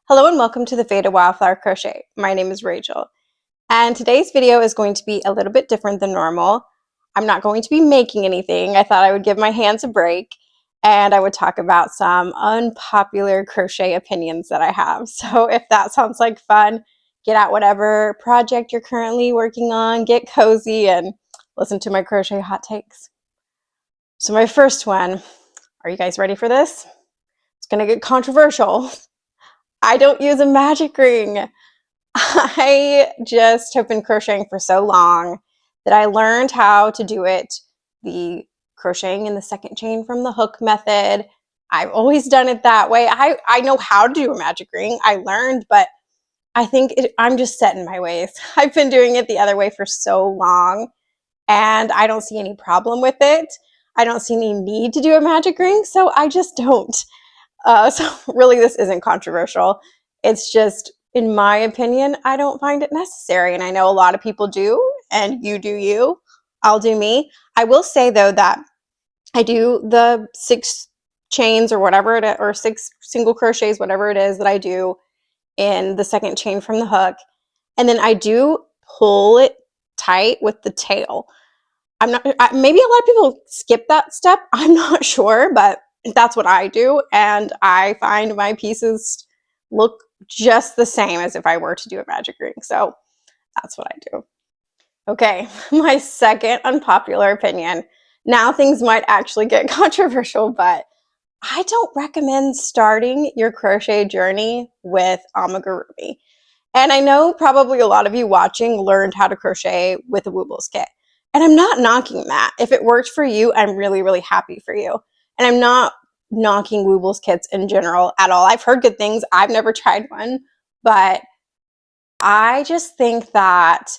Hello and welcome to the Faded Wildflower Crochet. My name is Rachel, and today's video is going to be a little bit different than normal. I'm not going to be making anything. I thought I would give my hands a break and I would talk about some unpopular crochet opinions that I have. So if that sounds like fun, get out whatever project you're currently working on, get cozy, and listen to my crochet hot takes. So my first one, are you guys ready for this? It's gonna get controversial. I don't use a magic ring. I just have been crocheting for so long that I learned how to do it the crocheting in the second chain from the hook method. I've always done it that way. I know how to do a magic ring. I learned, but I think I'm just set in my ways. I've been doing it the other way for so long and I don't see any problem with it. I don't see any need to do a magic ring, so I just don't. So really, this isn't controversial. It's just, in my opinion, I don't find it necessary. And I know a lot of people do, and you do you. I'll do me. I will say, though, that I do the 6 chains or whatever it is, or 6 single crochets, whatever it is that I do in the second chain from the hook. And then I do pull it tight with the tail. Maybe a lot of people skip that step. I'm not sure, but that's what I do. And I find my pieces look just the same as if I were to do a magic ring. So that's what I do. Okay, my second unpopular opinion. Now things might actually get controversial, but I don't recommend starting your crochet journey with amigurumi. And I know probably a lot of you watching learned how to crochet with a Woobles kit. And I'm not knocking that. If it worked for you, I'm really, really happy for you. And I'm not knocking Woobles kits in general at all. I've heard good things. I've never tried one. But I just think that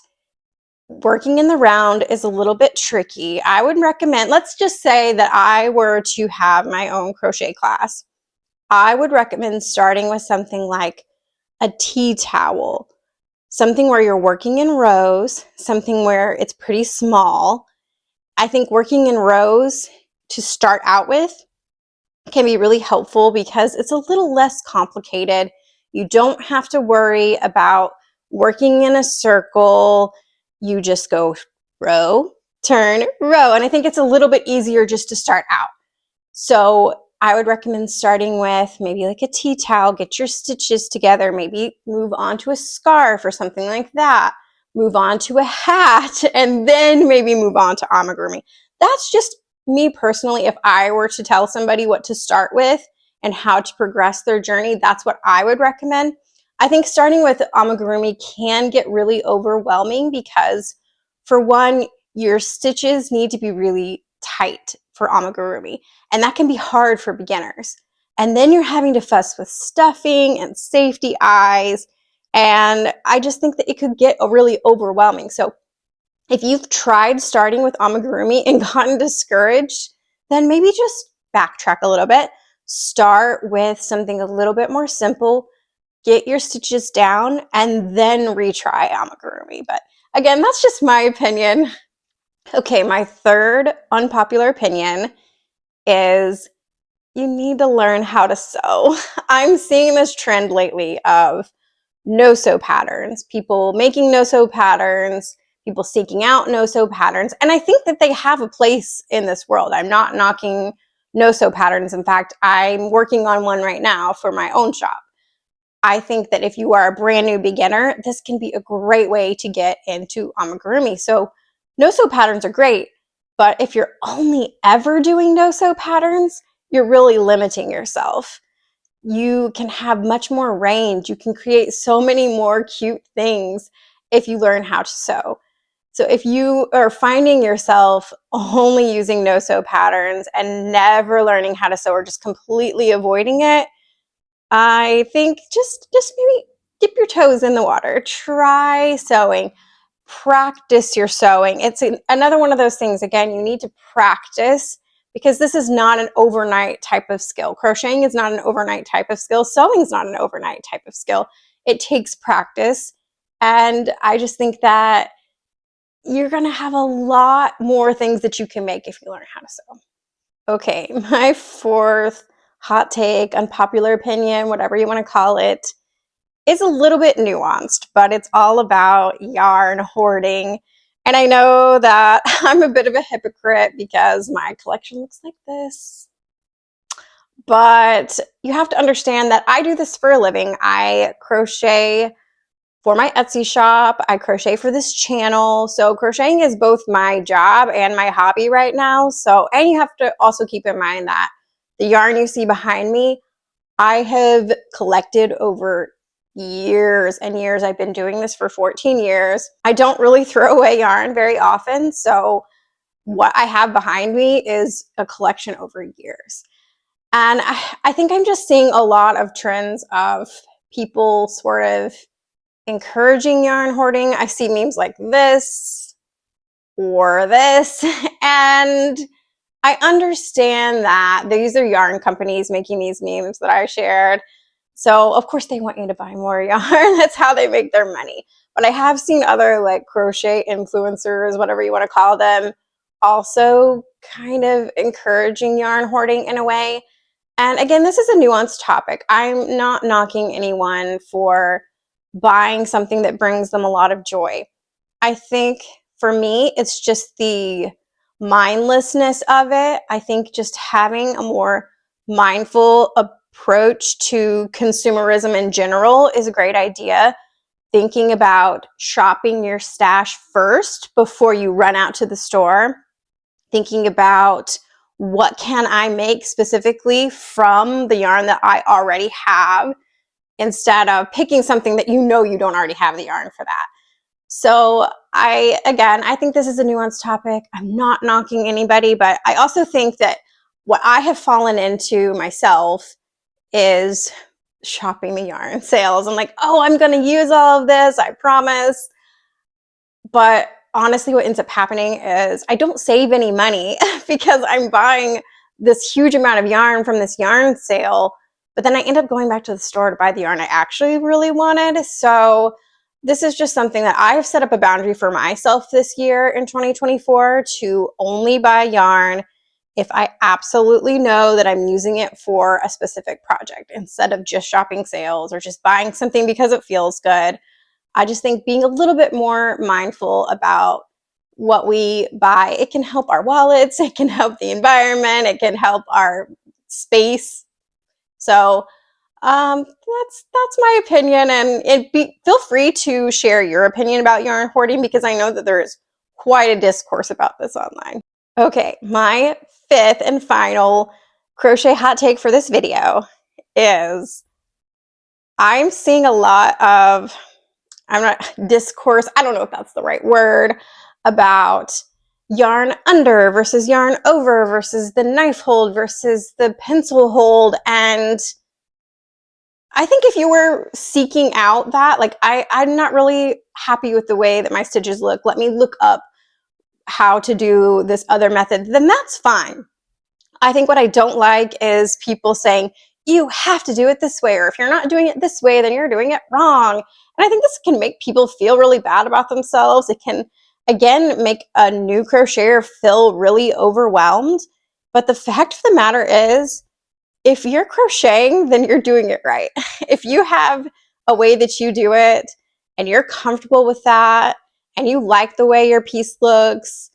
working in the round is a little bit tricky. I would recommend, let's just say that I were to have my own crochet class. I would recommend starting with something like a tea towel, something where you're working in rows, something where it's pretty small. I think working in rows to start out with can be really helpful because it's a little less complicated. You don't have to worry about working in a circle. You just go row, turn, row. And I think it's a little bit easier just to start out. So I would recommend starting with maybe like a tea towel, get your stitches together, maybe move on to a scarf or something like that, move on to a hat, and then maybe move on to amigurumi. That's just me personally. If I were to tell somebody what to start with and how to progress their journey, that's what I would recommend. I think starting with amigurumi can get really overwhelming because, for one, your stitches need to be really tight for amigurumi, and that can be hard for beginners. And then you're having to fuss with stuffing and safety eyes, and I just think that it could get really overwhelming. So if you've tried starting with amigurumi and gotten discouraged, then maybe just backtrack a little bit. Start with something a little bit more simple, get your stitches down, and then retry amigurumi. But again, that's just my opinion. Okay, my third unpopular opinion is you need to learn how to sew. I'm seeing this trend lately of no-sew patterns, people making no-sew patterns, people seeking out no-sew patterns, and I think that they have a place in this world. I'm not knocking no-sew patterns. In fact, I'm working on one right now for my own shop. I think that if you are a brand new beginner, this can be a great way to get into amigurumi. So no-sew patterns are great, but if you're only ever doing no-sew patterns, you're really limiting yourself. You can have much more range. You can create so many more cute things if you learn how to sew. So if you are finding yourself only using no-sew patterns and never learning how to sew or just completely avoiding it, I think just maybe dip your toes in the water. Try sewing. Practice your sewing. It's another one of those things, again, you need to practice because this is not an overnight type of skill. Crocheting is not an overnight type of skill. Sewing is not an overnight type of skill. It takes practice. And I just think that you're going to have a lot more things that you can make if you learn how to sew. Okay, my fourth hot take, unpopular opinion, whatever you want to call it, is a little bit nuanced, but it's all about yarn hoarding. And I know that I'm a bit of a hypocrite because my collection looks like this. But you have to understand that I do this for a living. I crochet for my Etsy shop. I crochet for this channel. So crocheting is both my job and my hobby right now. So, and you have to also keep in mind that the yarn you see behind me, I have collected over years and years. I've been doing this for 14 years. I don't really throw away yarn very often. So what I have behind me is a collection over years. And I think I'm just seeing a lot of trends of people sort of encouraging yarn hoarding. I see memes like this or this, and I understand that these are yarn companies making these memes that I shared. So of course they want you to buy more yarn. That's how they make their money. But I have seen other like crochet influencers, whatever you want to call them, also kind of encouraging yarn hoarding in a way. And again, this is a nuanced topic. I'm not knocking anyone for buying something that brings them a lot of joy. I think for me, it's just the mindlessness of it. I think just having a more mindful approach to consumerism in general is a great idea. Thinking about shopping your stash first before you run out to the store. Thinking about what can I make specifically from the yarn that I already have, instead of picking something that you know you don't already have the yarn for that. So I think this is a nuanced topic. I'm not knocking anybody, but I also think that what I have fallen into myself is shopping the yarn sales. I'm like, oh, I'm going to use all of this, I promise. But honestly, what ends up happening is I don't save any money because I'm buying this huge amount of yarn from this yarn sale, but then I end up going back to the store to buy the yarn I actually really wanted. So this is just something that I've set up a boundary for myself this year in 2024 to only buy yarn if I absolutely know that I'm using it for a specific project, instead of just shopping sales or just buying something because it feels good. I just think being a little bit more mindful about what we buy, it can help our wallets, it can help the environment, it can help our space. So that's my opinion, and feel free to share your opinion about yarn hoarding, because I know that there is quite a discourse about this online. Okay, my fifth and final crochet hot take for this video is I'm seeing a lot of discourse, I don't know if that's the right word, about yarn under versus yarn over versus the knife hold versus the pencil hold. And I think if you were seeking out that, like I'm not really happy with the way that my stitches look, let me look up how to do this other method, then that's fine. I think what I don't like is people saying, you have to do it this way, or if you're not doing it this way, then you're doing it wrong. And I think this can make people feel really bad about themselves. It can, again, make a new crocheter feel really overwhelmed. But the fact of the matter is, if you're crocheting, then you're doing it right. If you have a way that you do it and you're comfortable with that and you like the way your piece looks,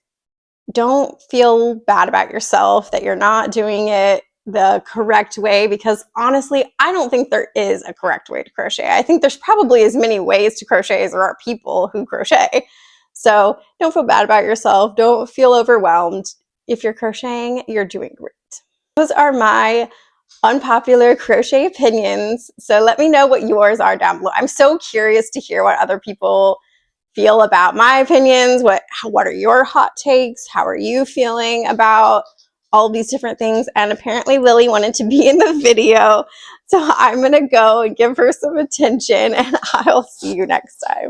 don't feel bad about yourself that you're not doing it the correct way, because honestly, I don't think there is a correct way to crochet. I think there's probably as many ways to crochet as there are people who crochet. So don't feel bad about yourself. Don't feel overwhelmed. If you're crocheting, you're doing great. Those are my unpopular crochet opinions. So let me know what yours are down below. I'm so curious to hear what other people feel about my opinions. What are your hot takes? How are you feeling about all these different things? And apparently Lily wanted to be in the video, so I'm gonna go and give her some attention, and I'll see you next time.